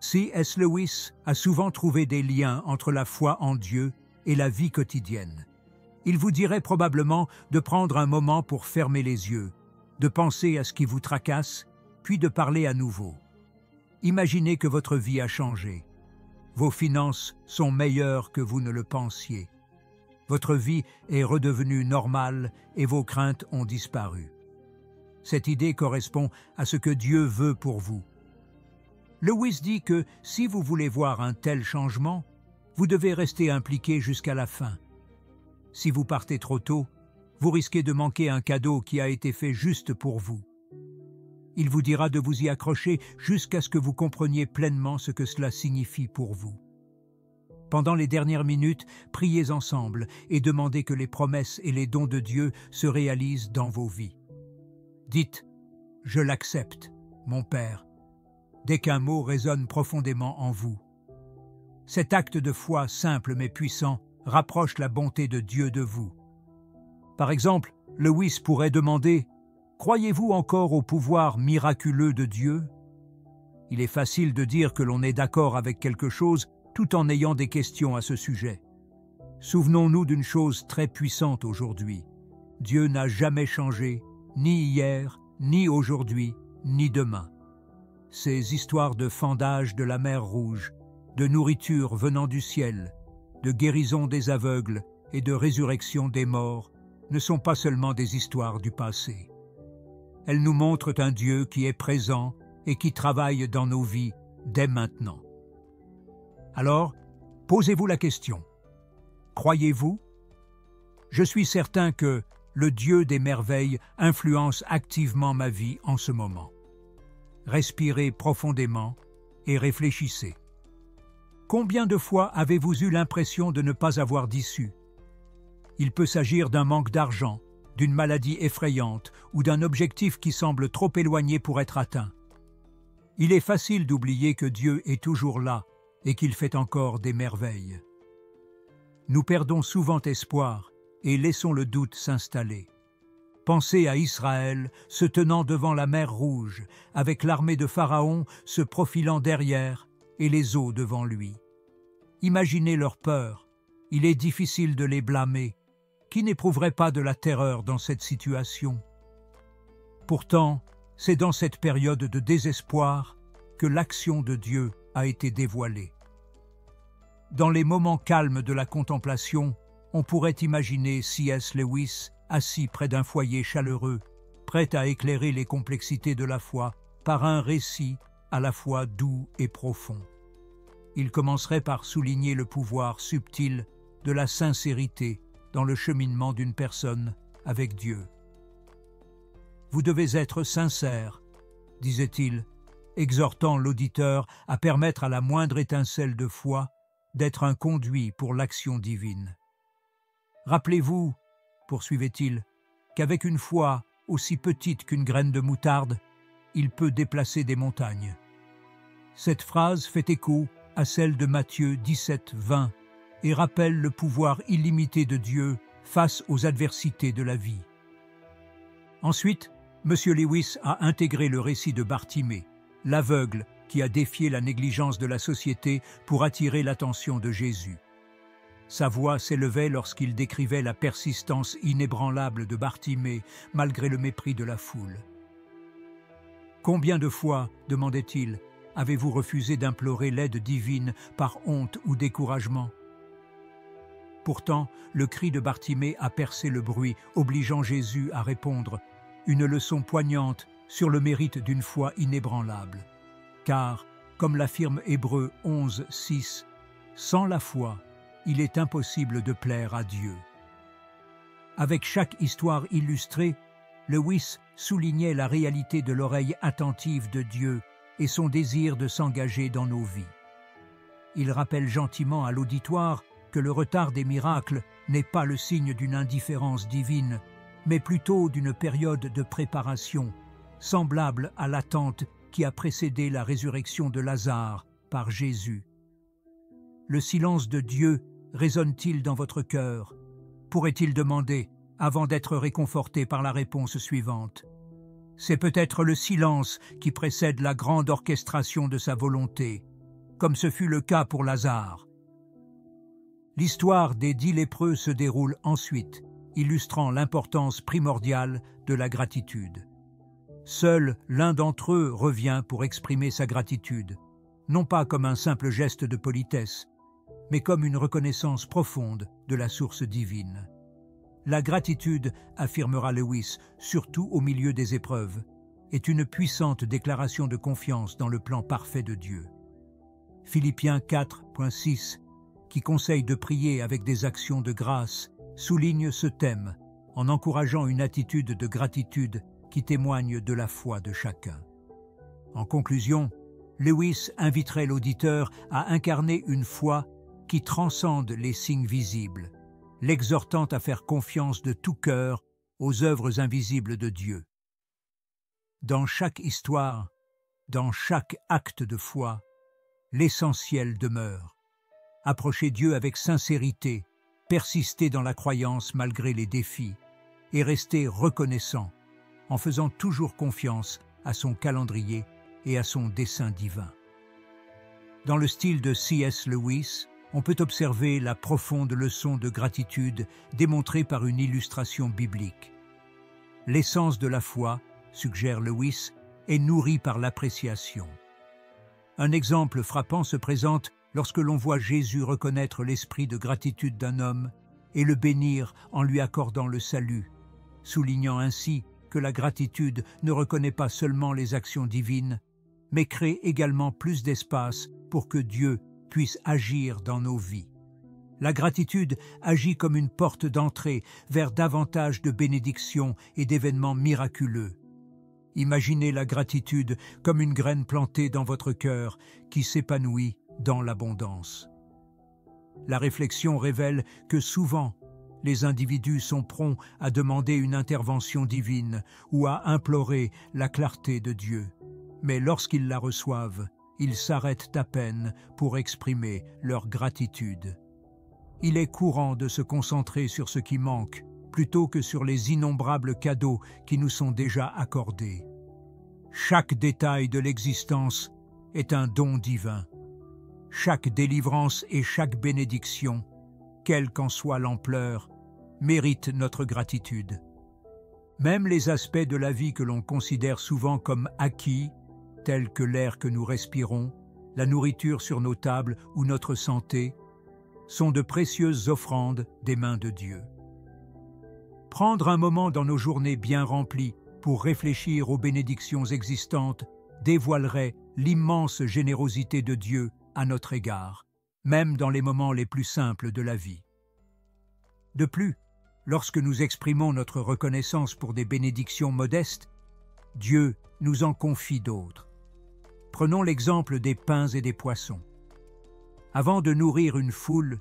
C.S. Lewis a souvent trouvé des liens entre la foi en Dieu et la vie quotidienne. Il vous dirait probablement de prendre un moment pour fermer les yeux, de penser à ce qui vous tracasse, puis de parler à nouveau. Imaginez que votre vie a changé. Vos finances sont meilleures que vous ne le pensiez. Votre vie est redevenue normale et vos craintes ont disparu. Cette idée correspond à ce que Dieu veut pour vous. Lewis dit que si vous voulez voir un tel changement, vous devez rester impliqué jusqu'à la fin. Si vous partez trop tôt, vous risquez de manquer un cadeau qui a été fait juste pour vous. Il vous dira de vous y accrocher jusqu'à ce que vous compreniez pleinement ce que cela signifie pour vous. Pendant les dernières minutes, priez ensemble et demandez que les promesses et les dons de Dieu se réalisent dans vos vies. Dites « Je l'accepte, mon Père », dès qu'un mot résonne profondément en vous. Cet acte de foi simple mais puissant rapproche la bonté de Dieu de vous. Par exemple, Lewis pourrait demander « Croyez-vous encore au pouvoir miraculeux de Dieu ?» Il est facile de dire que l'on est d'accord avec quelque chose tout en ayant des questions à ce sujet. Souvenons-nous d'une chose très puissante aujourd'hui. Dieu n'a jamais changé, ni hier, ni aujourd'hui, ni demain. Ces histoires de fendage de la mer Rouge, de nourriture venant du ciel, de guérison des aveugles et de résurrection des morts ne sont pas seulement des histoires du passé. Elles nous montrent un Dieu qui est présent et qui travaille dans nos vies dès maintenant. Alors, posez-vous la question. Croyez-vous? Je suis certain que le Dieu des merveilles influence activement ma vie en ce moment. Respirez profondément et réfléchissez. Combien de fois avez-vous eu l'impression de ne pas avoir d'issue? Il peut s'agir d'un manque d'argent, d'une maladie effrayante ou d'un objectif qui semble trop éloigné pour être atteint. Il est facile d'oublier que Dieu est toujours là et qu'il fait encore des merveilles. Nous perdons souvent espoir et laissons le doute s'installer. Pensez à Israël se tenant devant la mer Rouge, avec l'armée de Pharaon se profilant derrière et les eaux devant lui. Imaginez leur peur. Il est difficile de les blâmer. Qui n'éprouverait pas de la terreur dans cette situation? Pourtant, c'est dans cette période de désespoir que l'action de Dieu a été dévoilée. Dans les moments calmes de la contemplation, on pourrait imaginer C.S. Lewis assis près d'un foyer chaleureux, prêt à éclairer les complexités de la foi par un récit à la fois doux et profond. Il commencerait par souligner le pouvoir subtil de la sincérité dans le cheminement d'une personne avec Dieu. « Vous devez être sincère », disait-il, exhortant l'auditeur à permettre à la moindre étincelle de foi d'être un conduit pour l'action divine. « Rappelez-vous, poursuivait-il, qu'avec une foi aussi petite qu'une graine de moutarde, il peut déplacer des montagnes. » Cette phrase fait écho à celle de Matthieu 17:20 et rappelle le pouvoir illimité de Dieu face aux adversités de la vie. Ensuite, M. Lewis a intégré le récit de Bartimée, l'aveugle qui a défié la négligence de la société pour attirer l'attention de Jésus. Sa voix s'élevait lorsqu'il décrivait la persistance inébranlable de Bartimée malgré le mépris de la foule. « Combien de fois, demandait-il, avez-vous refusé d'implorer l'aide divine par honte ou découragement ?» Pourtant, le cri de Bartimée a percé le bruit, obligeant Jésus à répondre, une leçon poignante sur le mérite d'une foi inébranlable. Car, comme l'affirme Hébreux 11:6, sans la foi, il est impossible de plaire à Dieu. Avec chaque histoire illustrée, Lewis soulignait la réalité de l'oreille attentive de Dieu et son désir de s'engager dans nos vies. Il rappelle gentiment à l'auditoire que le retard des miracles n'est pas le signe d'une indifférence divine, mais plutôt d'une période de préparation, semblable à l'attente qui a précédé la résurrection de Lazare par Jésus. Le silence de Dieu résonne-t-il dans votre cœur? Pourrait-il demander, avant d'être réconforté par la réponse suivante. C'est peut-être le silence qui précède la grande orchestration de sa volonté. comme ce fut le cas pour Lazare. L'histoire des 10 lépreux se déroule ensuite, illustrant l'importance primordiale de la gratitude. Seul l'un d'entre eux revient pour exprimer sa gratitude, non pas comme un simple geste de politesse, mais comme une reconnaissance profonde de la source divine. La gratitude, affirmera Lewis, surtout au milieu des épreuves, est une puissante déclaration de confiance dans le plan parfait de Dieu. Philippiens 4.6, qui conseille de prier avec des actions de grâce, souligne ce thème en encourageant une attitude de gratitude qui témoigne de la foi de chacun. En conclusion, Lewis inviterait l'auditeur à incarner une foi qui transcende les signes visibles, l'exhortant à faire confiance de tout cœur aux œuvres invisibles de Dieu. Dans chaque histoire, dans chaque acte de foi, l'essentiel demeure. Approchez Dieu avec sincérité, persistez dans la croyance malgré les défis et restez reconnaissant en faisant toujours confiance à son calendrier et à son dessein divin. Dans le style de C.S. Lewis, on peut observer la profonde leçon de gratitude démontrée par une illustration biblique. L'essence de la foi, suggère Lewis, est nourrie par l'appréciation. Un exemple frappant se présente lorsque l'on voit Jésus reconnaître l'esprit de gratitude d'un homme et le bénir en lui accordant le salut, soulignant ainsi que la gratitude ne reconnaît pas seulement les actions divines, mais crée également plus d'espace pour que Dieu puisse agir dans nos vies. La gratitude agit comme une porte d'entrée vers davantage de bénédictions et d'événements miraculeux. Imaginez la gratitude comme une graine plantée dans votre cœur qui s'épanouit dans l'abondance. La réflexion révèle que souvent, les individus sont prompts à demander une intervention divine ou à implorer la clarté de Dieu. Mais lorsqu'ils la reçoivent, ils s'arrêtent à peine pour exprimer leur gratitude. Il est courant de se concentrer sur ce qui manque, plutôt que sur les innombrables cadeaux qui nous sont déjà accordés. Chaque détail de l'existence est un don divin. Chaque délivrance et chaque bénédiction, quelle qu'en soit l'ampleur, mérite notre gratitude. Même les aspects de la vie que l'on considère souvent comme acquis, tels que l'air que nous respirons, la nourriture sur nos tables ou notre santé, sont de précieuses offrandes des mains de Dieu. Prendre un moment dans nos journées bien remplies pour réfléchir aux bénédictions existantes dévoilerait l'immense générosité de Dieu à notre égard, même dans les moments les plus simples de la vie. De plus, lorsque nous exprimons notre reconnaissance pour des bénédictions modestes, Dieu nous en confie d'autres. Prenons l'exemple des pains et des poissons. Avant de nourrir une foule,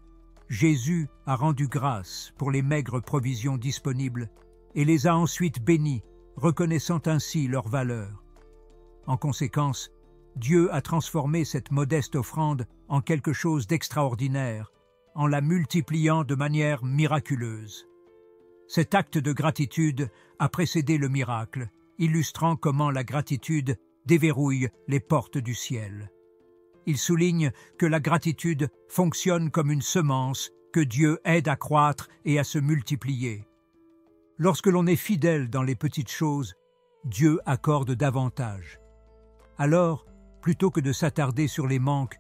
Jésus a rendu grâce pour les maigres provisions disponibles et les a ensuite bénies, reconnaissant ainsi leur valeur. En conséquence, Dieu a transformé cette modeste offrande en quelque chose d'extraordinaire, en la multipliant de manière miraculeuse. Cet acte de gratitude a précédé le miracle, illustrant comment la gratitude déverrouille les portes du ciel. Il souligne que la gratitude fonctionne comme une semence que Dieu aide à croître et à se multiplier. Lorsque l'on est fidèle dans les petites choses, Dieu accorde davantage. Alors, plutôt que de s'attarder sur les manques,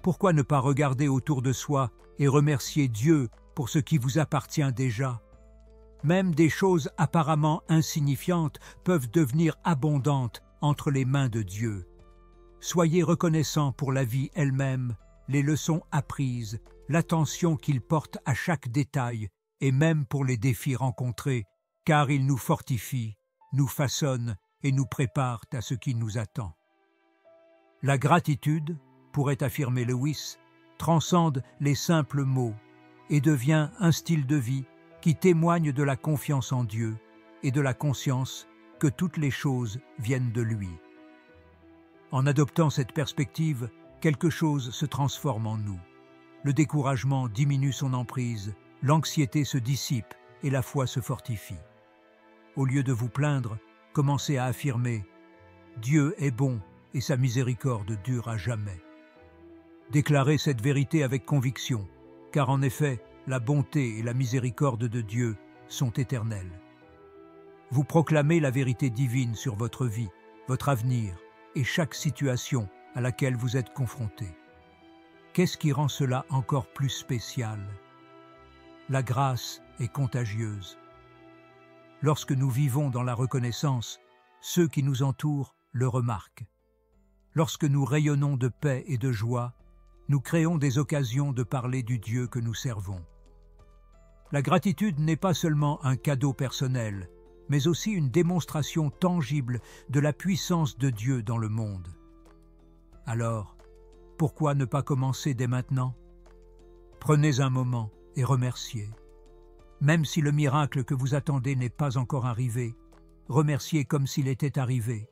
pourquoi ne pas regarder autour de soi et remercier Dieu pour ce qui vous appartient déjà? Même des choses apparemment insignifiantes peuvent devenir abondantes entre les mains de Dieu. Soyez reconnaissants pour la vie elle-même, les leçons apprises, l'attention qu'il porte à chaque détail et même pour les défis rencontrés, car il nous fortifie, nous façonne et nous prépare à ce qui nous attend. La gratitude, pourrait affirmer Lewis, transcende les simples mots et devient un style de vie qui témoigne de la confiance en Dieu et de la conscience que toutes les choses viennent de lui. En adoptant cette perspective, quelque chose se transforme en nous. Le découragement diminue son emprise, l'anxiété se dissipe et la foi se fortifie. Au lieu de vous plaindre, commencez à affirmer « Dieu est bon et sa miséricorde dure à jamais ». Déclarez cette vérité avec conviction, car en effet, la bonté et la miséricorde de Dieu sont éternelles. Vous proclamez la vérité divine sur votre vie, votre avenir et chaque situation à laquelle vous êtes confronté. Qu'est-ce qui rend cela encore plus spécial? La grâce est contagieuse. Lorsque nous vivons dans la reconnaissance, ceux qui nous entourent le remarquent. Lorsque nous rayonnons de paix et de joie, nous créons des occasions de parler du Dieu que nous servons. La gratitude n'est pas seulement un cadeau personnel, mais aussi une démonstration tangible de la puissance de Dieu dans le monde. Alors, pourquoi ne pas commencer dès maintenant? Prenez un moment et remerciez. Même si le miracle que vous attendez n'est pas encore arrivé, remerciez comme s'il était arrivé,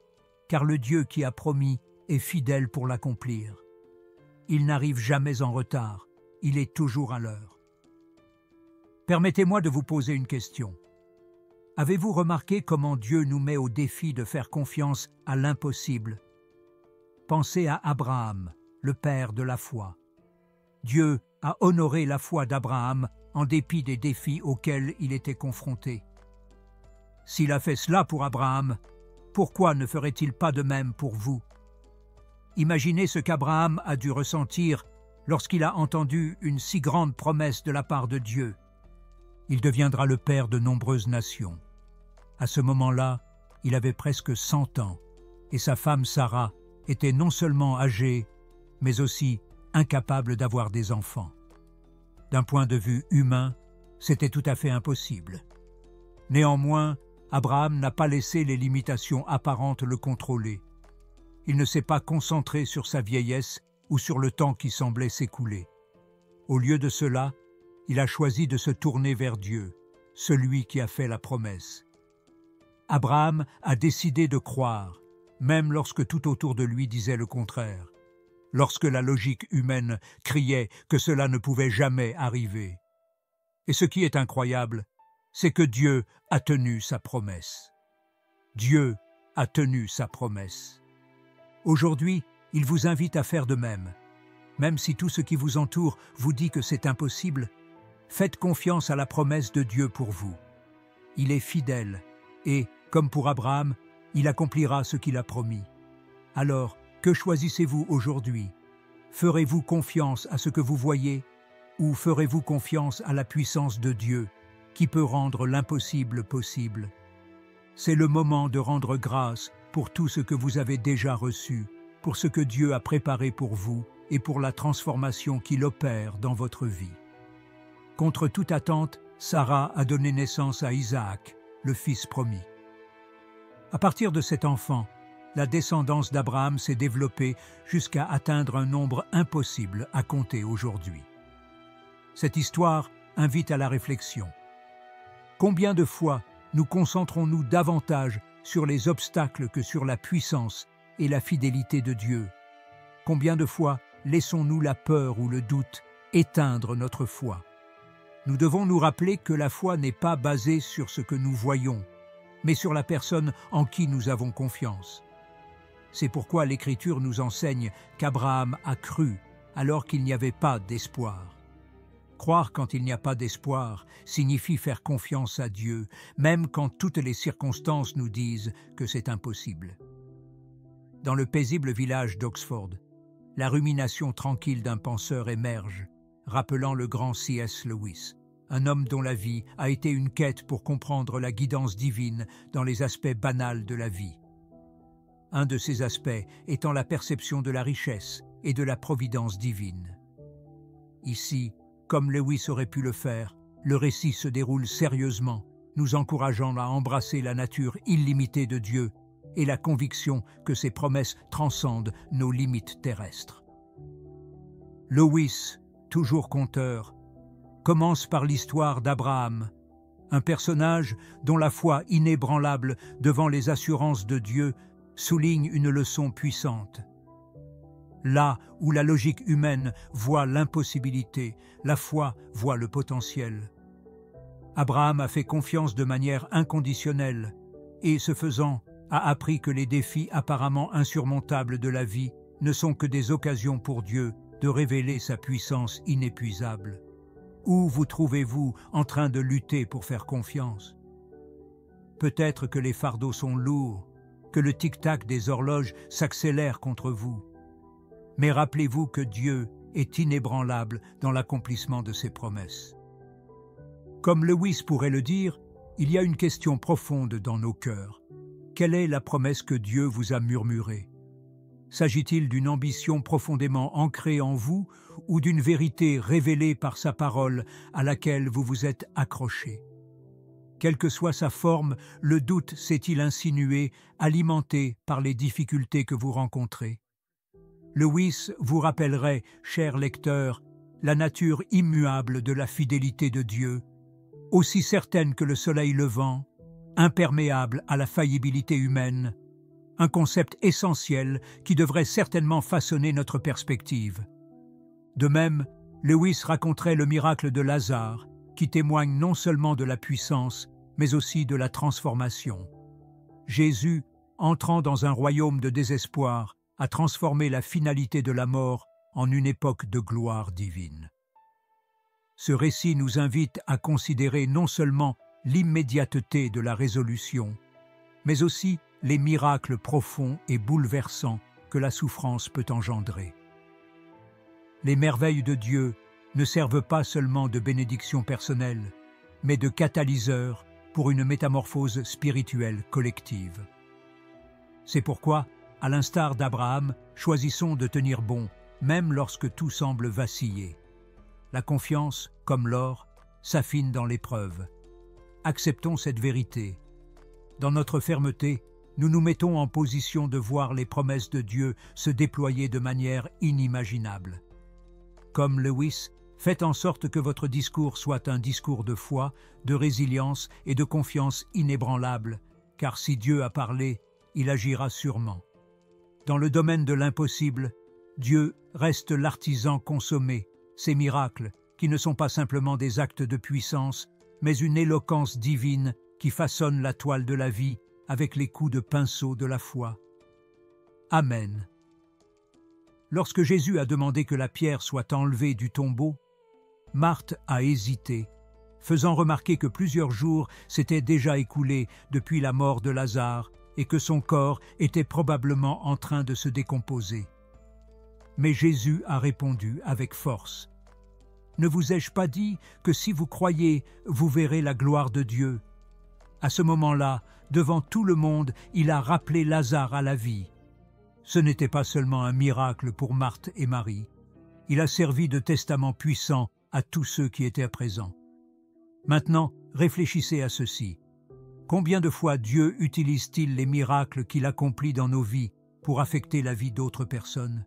car le Dieu qui a promis est fidèle pour l'accomplir. Il n'arrive jamais en retard, il est toujours à l'heure. Permettez-moi de vous poser une question. Avez-vous remarqué comment Dieu nous met au défi de faire confiance à l'impossible? Pensez à Abraham, le père de la foi. Dieu a honoré la foi d'Abraham en dépit des défis auxquels il était confronté. S'il a fait cela pour Abraham, pourquoi ne ferait-il pas de même pour vous? Imaginez ce qu'Abraham a dû ressentir lorsqu'il a entendu une si grande promesse de la part de Dieu. Il deviendra le père de nombreuses nations. À ce moment-là, il avait presque 100 ans, et sa femme Sarah était non seulement âgée, mais aussi incapable d'avoir des enfants. D'un point de vue humain, c'était tout à fait impossible. Néanmoins, Abraham n'a pas laissé les limitations apparentes le contrôler. Il ne s'est pas concentré sur sa vieillesse ou sur le temps qui semblait s'écouler. Au lieu de cela, il a choisi de se tourner vers Dieu, celui qui a fait la promesse. Abraham a décidé de croire, même lorsque tout autour de lui disait le contraire, lorsque la logique humaine criait que cela ne pouvait jamais arriver. Et ce qui est incroyable, c'est que Dieu a tenu sa promesse. Dieu a tenu sa promesse. Aujourd'hui, il vous invite à faire de même. Même si tout ce qui vous entoure vous dit que c'est impossible, faites confiance à la promesse de Dieu pour vous. Il est fidèle et, comme pour Abraham, il accomplira ce qu'il a promis. Alors, que choisissez-vous aujourd'hui? Ferez-vous confiance à ce que vous voyez ou ferez-vous confiance à la puissance de Dieu qui peut rendre l'impossible possible? C'est le moment de rendre grâce pour tout ce que vous avez déjà reçu, pour ce que Dieu a préparé pour vous et pour la transformation qu'il opère dans votre vie. Contre toute attente, Sarah a donné naissance à Isaac, le fils promis. À partir de cet enfant, la descendance d'Abraham s'est développée jusqu'à atteindre un nombre impossible à compter aujourd'hui. Cette histoire invite à la réflexion. Combien de fois nous concentrons-nous davantage sur les obstacles que sur la puissance et la fidélité de Dieu? Combien de fois laissons-nous la peur ou le doute éteindre notre foi? Nous devons nous rappeler que la foi n'est pas basée sur ce que nous voyons, mais sur la personne en qui nous avons confiance. C'est pourquoi l'Écriture nous enseigne qu'Abraham a cru alors qu'il n'y avait pas d'espoir. Croire quand il n'y a pas d'espoir signifie faire confiance à Dieu, même quand toutes les circonstances nous disent que c'est impossible. Dans le paisible village d'Oxford, la rumination tranquille d'un penseur émerge, rappelant le grand C.S. Lewis, un homme dont la vie a été une quête pour comprendre la guidance divine dans les aspects banals de la vie. Un de ces aspects étant la perception de la richesse et de la providence divine. Ici, comme Lewis aurait pu le faire, le récit se déroule sérieusement, nous encourageant à embrasser la nature illimitée de Dieu et la conviction que ses promesses transcendent nos limites terrestres. Lewis, toujours conteur, commence par l'histoire d'Abraham, un personnage dont la foi inébranlable devant les assurances de Dieu souligne une leçon puissante. Là où la logique humaine voit l'impossibilité, la foi voit le potentiel. Abraham a fait confiance de manière inconditionnelle et, ce faisant, a appris que les défis apparemment insurmontables de la vie ne sont que des occasions pour Dieu de révéler sa puissance inépuisable? Où vous trouvez-vous en train de lutter pour faire confiance? Peut-être que les fardeaux sont lourds, que le tic-tac des horloges s'accélère contre vous. Mais rappelez-vous que Dieu est inébranlable dans l'accomplissement de ses promesses. Comme Lewis pourrait le dire, il y a une question profonde dans nos cœurs. Quelle est la promesse que Dieu vous a murmurée? S'agit-il d'une ambition profondément ancrée en vous ou d'une vérité révélée par sa parole à laquelle vous vous êtes accroché? Quelle que soit sa forme, le doute s'est-il insinué, alimenté par les difficultés que vous rencontrez? Lewis vous rappellerait, cher lecteur, la nature immuable de la fidélité de Dieu, aussi certaine que le soleil levant, imperméable à la faillibilité humaine, un concept essentiel qui devrait certainement façonner notre perspective. De même, Lewis raconterait le miracle de Lazare, qui témoigne non seulement de la puissance, mais aussi de la transformation. Jésus, entrant dans un royaume de désespoir, a transformé la finalité de la mort en une époque de gloire divine. Ce récit nous invite à considérer non seulement l'immédiateté de la résolution, mais aussi les miracles profonds et bouleversants que la souffrance peut engendrer. Les merveilles de Dieu ne servent pas seulement de bénédiction personnelle, mais de catalyseur pour une métamorphose spirituelle collective. C'est pourquoi, à l'instar d'Abraham, choisissons de tenir bon, même lorsque tout semble vaciller. La confiance, comme l'or, s'affine dans l'épreuve. Acceptons cette vérité. Dans notre fermeté, nous nous mettons en position de voir les promesses de Dieu se déployer de manière inimaginable. Comme Lewis, faites en sorte que votre discours soit un discours de foi, de résilience et de confiance inébranlable, car si Dieu a parlé, il agira sûrement. Dans le domaine de l'impossible, Dieu reste l'artisan consommé. Ces miracles, qui ne sont pas simplement des actes de puissance, mais une éloquence divine qui façonne la toile de la vie avec les coups de pinceau de la foi. Amen. Lorsque Jésus a demandé que la pierre soit enlevée du tombeau, Marthe a hésité, faisant remarquer que plusieurs jours s'étaient déjà écoulés depuis la mort de Lazare et que son corps était probablement en train de se décomposer. Mais Jésus a répondu avec force. « Ne vous ai-je pas dit que si vous croyez, vous verrez la gloire de Dieu ?» À ce moment-là, devant tout le monde, il a rappelé Lazare à la vie. Ce n'était pas seulement un miracle pour Marthe et Marie. Il a servi de testament puissant à tous ceux qui étaient présents. Maintenant, réfléchissez à ceci. Combien de fois Dieu utilise-t-il les miracles qu'il accomplit dans nos vies pour affecter la vie d'autres personnes?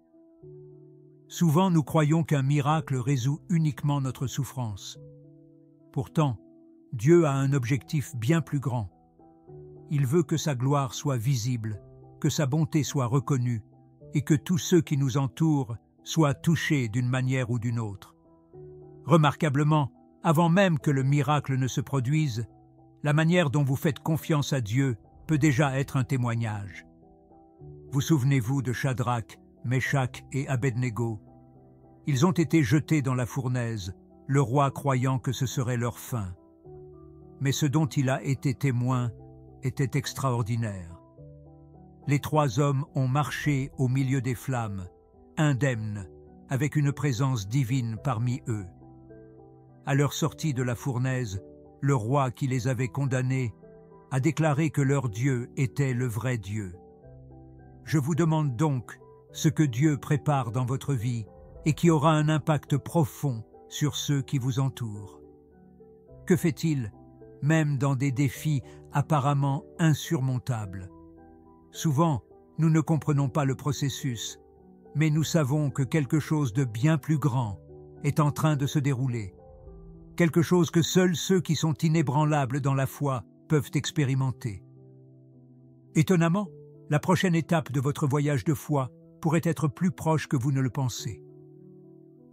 Souvent, nous croyons qu'un miracle résout uniquement notre souffrance. Pourtant, Dieu a un objectif bien plus grand. Il veut que sa gloire soit visible, que sa bonté soit reconnue et que tous ceux qui nous entourent soient touchés d'une manière ou d'une autre. Remarquablement, avant même que le miracle ne se produise, la manière dont vous faites confiance à Dieu peut déjà être un témoignage. Vous souvenez-vous de Shadrach, Meshach et Abednego? Ils ont été jetés dans la fournaise, le roi croyant que ce serait leur fin. Mais ce dont il a été témoin était extraordinaire. Les trois hommes ont marché au milieu des flammes, indemnes, avec une présence divine parmi eux. À leur sortie de la fournaise, le roi qui les avait condamnés a déclaré que leur Dieu était le vrai Dieu. Je vous demande donc ce que Dieu prépare dans votre vie et qui aura un impact profond sur ceux qui vous entourent. Que fait-il, même dans des défis apparemment insurmontables? Souvent, nous ne comprenons pas le processus, mais nous savons que quelque chose de bien plus grand est en train de se dérouler. Quelque chose que seuls ceux qui sont inébranlables dans la foi peuvent expérimenter. Étonnamment, la prochaine étape de votre voyage de foi pourrait être plus proche que vous ne le pensez.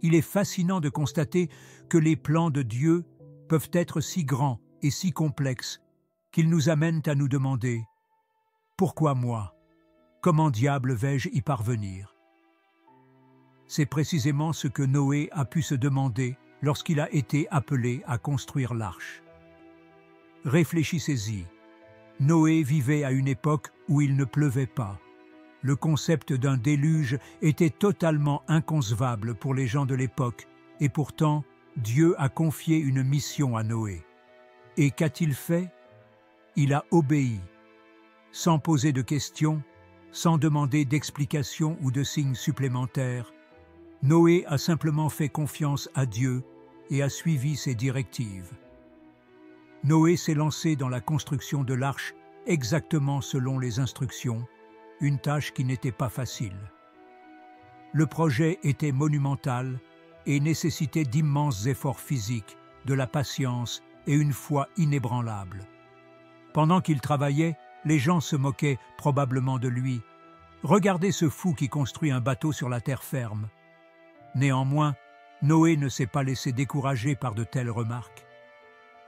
Il est fascinant de constater que les plans de Dieu peuvent être si grands et si complexes qu'ils nous amènent à nous demander « Pourquoi moi? Comment diable vais-je y parvenir ?» C'est précisément ce que Noé a pu se demander lorsqu'il a été appelé à construire l'arche. Réfléchissez-y. Noé vivait à une époque où il ne pleuvait pas. Le concept d'un déluge était totalement inconcevable pour les gens de l'époque, et pourtant, Dieu a confié une mission à Noé. Et qu'a-t-il fait? Il a obéi, sans poser de questions, sans demander d'explications ou de signes supplémentaires. Noé a simplement fait confiance à Dieu et a suivi ses directives. Noé s'est lancé dans la construction de l'arche exactement selon les instructions, une tâche qui n'était pas facile. Le projet était monumental et nécessitait d'immenses efforts physiques, de la patience et une foi inébranlable. Pendant qu'il travaillait, les gens se moquaient probablement de lui. « Regardez ce fou qui construit un bateau sur la terre ferme ». Néanmoins, Noé ne s'est pas laissé décourager par de telles remarques.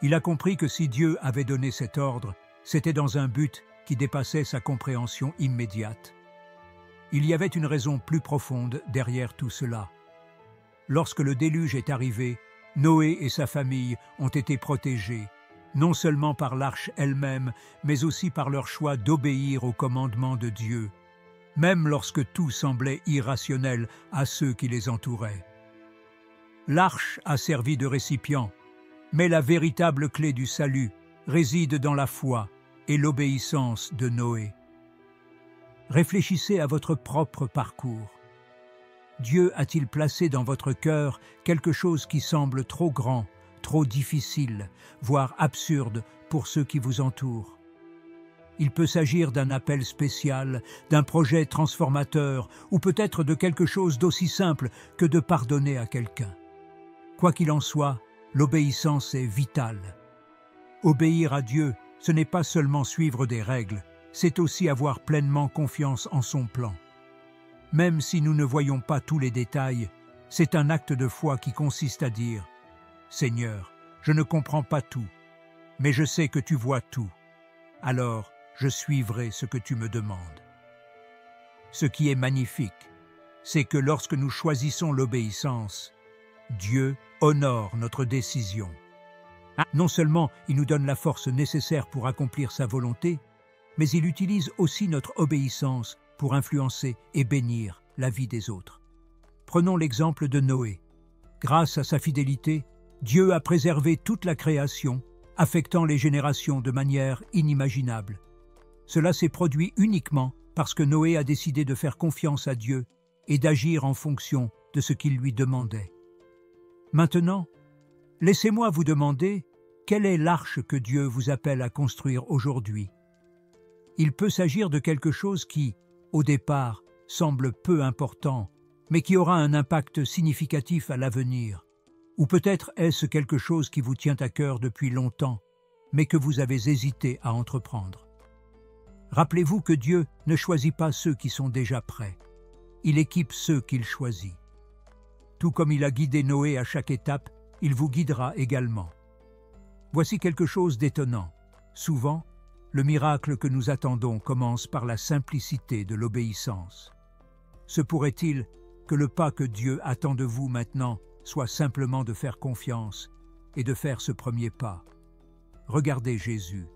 Il a compris que si Dieu avait donné cet ordre, c'était dans un but qui dépassait sa compréhension immédiate. Il y avait une raison plus profonde derrière tout cela. Lorsque le déluge est arrivé, Noé et sa famille ont été protégés, non seulement par l'arche elle-même, mais aussi par leur choix d'obéir aux commandements de Dieu, même lorsque tout semblait irrationnel à ceux qui les entouraient. L'arche a servi de récipient, mais la véritable clé du salut réside dans la foi et l'obéissance de Noé. Réfléchissez à votre propre parcours. Dieu a-t-il placé dans votre cœur quelque chose qui semble trop grand, trop difficile, voire absurde pour ceux qui vous entourent? Il peut s'agir d'un appel spécial, d'un projet transformateur, ou peut-être de quelque chose d'aussi simple que de pardonner à quelqu'un. Quoi qu'il en soit, l'obéissance est vitale. Obéir à Dieu, ce n'est pas seulement suivre des règles, c'est aussi avoir pleinement confiance en son plan. Même si nous ne voyons pas tous les détails, c'est un acte de foi qui consiste à dire « Seigneur, je ne comprends pas tout, mais je sais que tu vois tout. Alors, je suivrai ce que tu me demandes. » Ce qui est magnifique, c'est que lorsque nous choisissons l'obéissance, Dieu honore notre décision. Non seulement il nous donne la force nécessaire pour accomplir sa volonté, mais il utilise aussi notre obéissance pour influencer et bénir la vie des autres. Prenons l'exemple de Noé. Grâce à sa fidélité, Dieu a préservé toute la création, affectant les générations de manière inimaginable. Cela s'est produit uniquement parce que Noé a décidé de faire confiance à Dieu et d'agir en fonction de ce qu'il lui demandait. Maintenant, laissez-moi vous demander quelle est l'arche que Dieu vous appelle à construire aujourd'hui. Il peut s'agir de quelque chose qui, au départ, semble peu important, mais qui aura un impact significatif à l'avenir. Ou peut-être est-ce quelque chose qui vous tient à cœur depuis longtemps, mais que vous avez hésité à entreprendre. Rappelez-vous que Dieu ne choisit pas ceux qui sont déjà prêts. Il équipe ceux qu'il choisit. Tout comme il a guidé Noé à chaque étape, il vous guidera également. Voici quelque chose d'étonnant. Souvent, le miracle que nous attendons commence par la simplicité de l'obéissance. Se pourrait-il que le pas que Dieu attend de vous maintenant soit simplement de faire confiance et de faire ce premier pas? Regardez Jésus.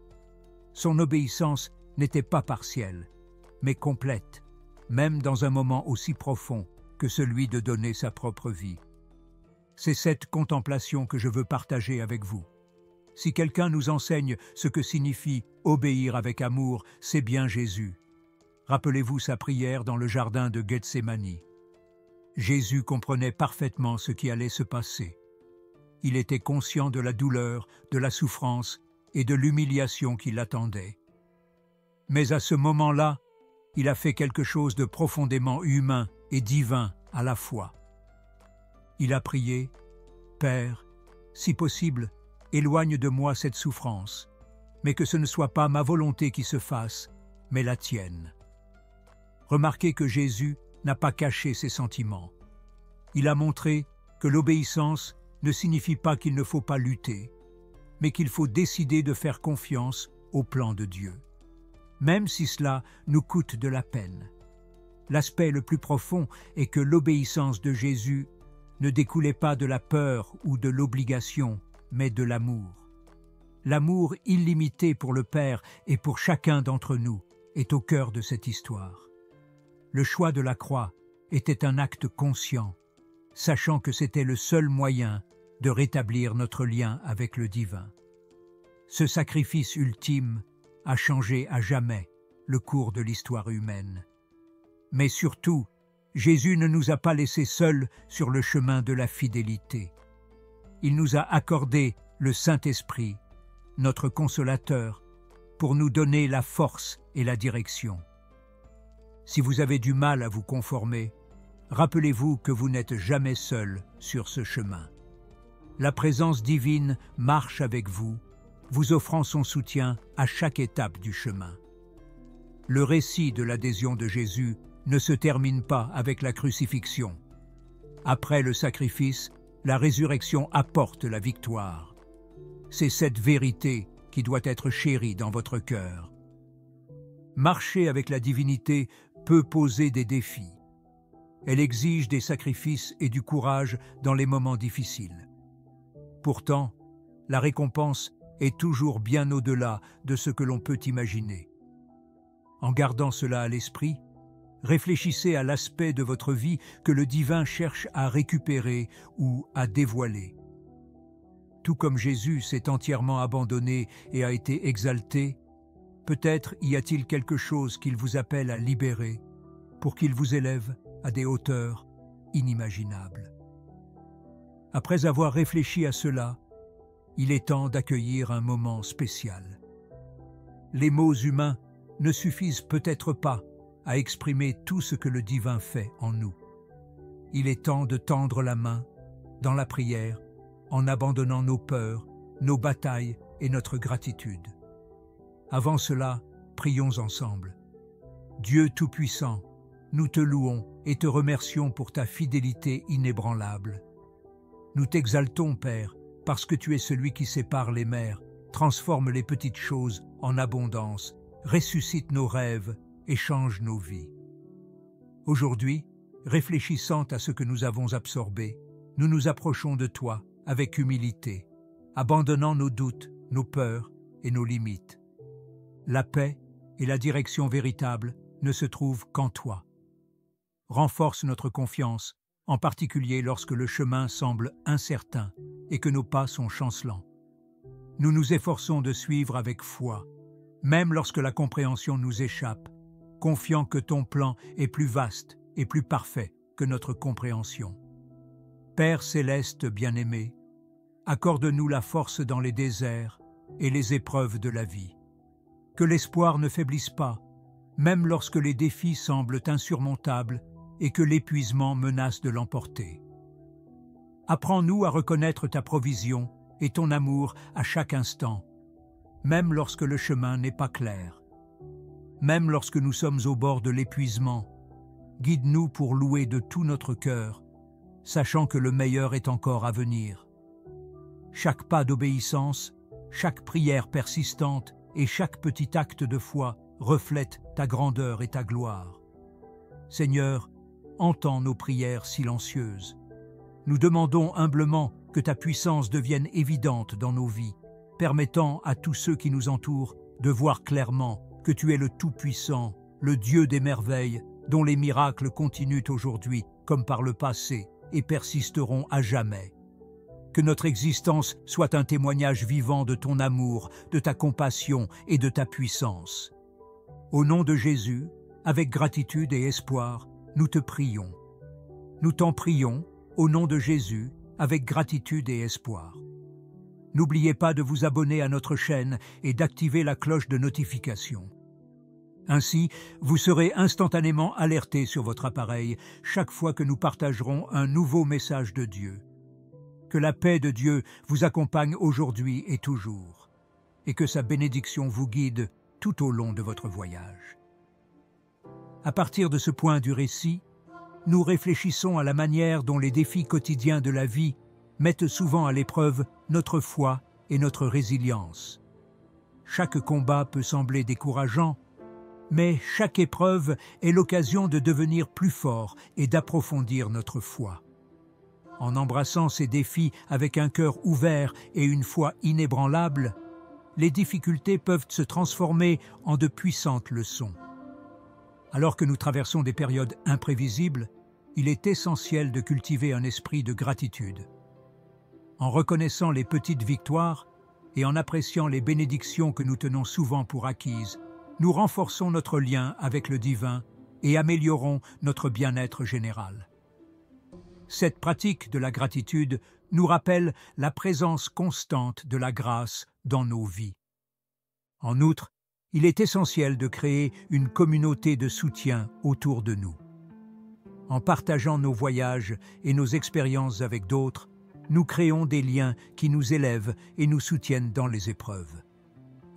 Son obéissance n'était pas partielle, mais complète, même dans un moment aussi profond que celui de donner sa propre vie. C'est cette contemplation que je veux partager avec vous. Si quelqu'un nous enseigne ce que signifie obéir avec amour, c'est bien Jésus. Rappelez-vous sa prière dans le jardin de Gethsémani. Jésus comprenait parfaitement ce qui allait se passer. Il était conscient de la douleur, de la souffrance et de l'humiliation qui l'attendait. Mais à ce moment-là, il a fait quelque chose de profondément humain et divin à la fois. Il a prié « Père, si possible, éloigne de moi cette souffrance, mais que ce ne soit pas ma volonté qui se fasse, mais la tienne. » Remarquez que Jésus n'a pas caché ses sentiments. Il a montré que l'obéissance ne signifie pas qu'il ne faut pas lutter, mais qu'il faut décider de faire confiance au plan de Dieu, même si cela nous coûte de la peine. l'aspect le plus profond est que l'obéissance de Jésus ne découlait pas de la peur ou de l'obligation, mais de l'amour. L'amour illimité pour le Père et pour chacun d'entre nous est au cœur de cette histoire. Le choix de la croix était un acte conscient, sachant que c'était le seul moyen de rétablir notre lien avec le divin. Ce sacrifice ultime a changé à jamais le cours de l'histoire humaine. Mais surtout, Jésus ne nous a pas laissés seuls sur le chemin de la fidélité. Il nous a accordé le Saint-Esprit, notre consolateur, pour nous donner la force et la direction. Si vous avez du mal à vous conformer, rappelez-vous que vous n'êtes jamais seul sur ce chemin. La présence divine marche avec vous, vous offrant son soutien à chaque étape du chemin. Le récit de l'adhésion de Jésus ne se termine pas avec la crucifixion. Après le sacrifice, la résurrection apporte la victoire. C'est cette vérité qui doit être chérie dans votre cœur. Marcher avec la divinité peut poser des défis. Elle exige des sacrifices et du courage dans les moments difficiles. Pourtant, la récompense est toujours bien au-delà de ce que l'on peut imaginer. En gardant cela à l'esprit, réfléchissez à l'aspect de votre vie que le divin cherche à récupérer ou à dévoiler. Tout comme Jésus s'est entièrement abandonné et a été exalté, peut-être y a-t-il quelque chose qu'il vous appelle à libérer pour qu'il vous élève à des hauteurs inimaginables. Après avoir réfléchi à cela, il est temps d'accueillir un moment spécial. Les mots humains ne suffisent peut-être pas à exprimer tout ce que le divin fait en nous. Il est temps de tendre la main dans la prière en abandonnant nos peurs, nos batailles et notre gratitude. Avant cela, prions ensemble. Dieu Tout-Puissant, nous te louons et te remercions pour ta fidélité inébranlable. Nous t'exaltons, Père, parce que tu es celui qui sépare les mers, transforme les petites choses en abondance, ressuscite nos rêves et change nos vies. Aujourd'hui, réfléchissant à ce que nous avons absorbé, nous nous approchons de toi avec humilité, abandonnant nos doutes, nos peurs et nos limites. La paix et la direction véritable ne se trouvent qu'en toi. Renforce notre confiance, en particulier lorsque le chemin semble incertain et que nos pas sont chancelants. Nous nous efforçons de suivre avec foi, même lorsque la compréhension nous échappe, confiant que ton plan est plus vaste et plus parfait que notre compréhension. Père céleste bien-aimé, accorde-nous la force dans les déserts et les épreuves de la vie. Que l'espoir ne faiblisse pas, même lorsque les défis semblent insurmontables et que l'épuisement menace de l'emporter. Apprends-nous à reconnaître ta provision et ton amour à chaque instant, même lorsque le chemin n'est pas clair. Même lorsque nous sommes au bord de l'épuisement, guide-nous pour louer de tout notre cœur, sachant que le meilleur est encore à venir. Chaque pas d'obéissance, chaque prière persistante et chaque petit acte de foi reflètent ta grandeur et ta gloire. Seigneur, entends nos prières silencieuses. Nous demandons humblement que ta puissance devienne évidente dans nos vies, permettant à tous ceux qui nous entourent de voir clairement que tu es le Tout-Puissant, le Dieu des merveilles, dont les miracles continuent aujourd'hui comme par le passé et persisteront à jamais. Que notre existence soit un témoignage vivant de ton amour, de ta compassion et de ta puissance. Au nom de Jésus, avec gratitude et espoir, nous te prions. Nous t'en prions, au nom de Jésus, avec gratitude et espoir. N'oubliez pas de vous abonner à notre chaîne et d'activer la cloche de notification. Ainsi, vous serez instantanément alerté sur votre appareil chaque fois que nous partagerons un nouveau message de Dieu. Que la paix de Dieu vous accompagne aujourd'hui et toujours, et que sa bénédiction vous guide tout au long de votre voyage. À partir de ce point du récit, nous réfléchissons à la manière dont les défis quotidiens de la vie mettent souvent à l'épreuve notre foi et notre résilience. Chaque combat peut sembler décourageant, Mais chaque épreuve est l'occasion de devenir plus fort et d'approfondir notre foi. En embrassant ces défis avec un cœur ouvert et une foi inébranlable, les difficultés peuvent se transformer en de puissantes leçons. Alors que nous traversons des périodes imprévisibles, il est essentiel de cultiver un esprit de gratitude. En reconnaissant les petites victoires et en appréciant les bénédictions que nous tenons souvent pour acquises, nous renforçons notre lien avec le divin et améliorons notre bien-être général. Cette pratique de la gratitude nous rappelle la présence constante de la grâce dans nos vies. En outre, il est essentiel de créer une communauté de soutien autour de nous. En partageant nos voyages et nos expériences avec d'autres, nous créons des liens qui nous élèvent et nous soutiennent dans les épreuves.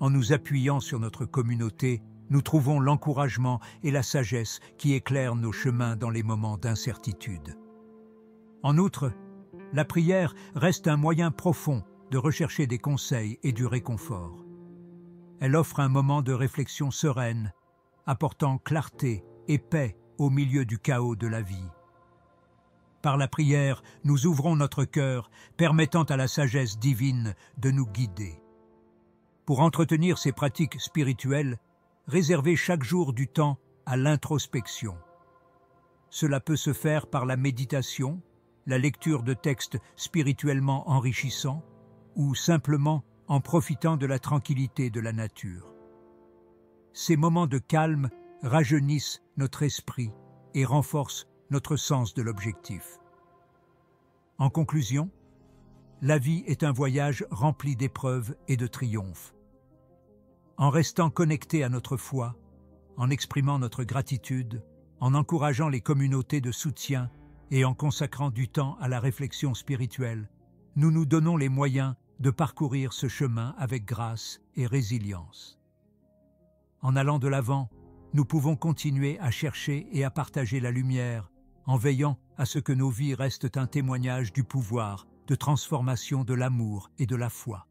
En nous appuyant sur notre communauté, nous trouvons l'encouragement et la sagesse qui éclairent nos chemins dans les moments d'incertitude. En outre, la prière reste un moyen profond de rechercher des conseils et du réconfort. Elle offre un moment de réflexion sereine, apportant clarté et paix au milieu du chaos de la vie. Par la prière, nous ouvrons notre cœur, permettant à la sagesse divine de nous guider. Pour entretenir ces pratiques spirituelles, réservez chaque jour du temps à l'introspection. Cela peut se faire par la méditation, la lecture de textes spirituellement enrichissants ou simplement en profitant de la tranquillité de la nature. Ces moments de calme rajeunissent notre esprit et renforcent notre sens de l'objectif. En conclusion, la vie est un voyage rempli d'épreuves et de triomphes. En restant connectés à notre foi, en exprimant notre gratitude, en encourageant les communautés de soutien et en consacrant du temps à la réflexion spirituelle, nous nous donnons les moyens de parcourir ce chemin avec grâce et résilience. En allant de l'avant, nous pouvons continuer à chercher et à partager la lumière, en veillant à ce que nos vies restent un témoignage du pouvoir de transformation de l'amour et de la foi.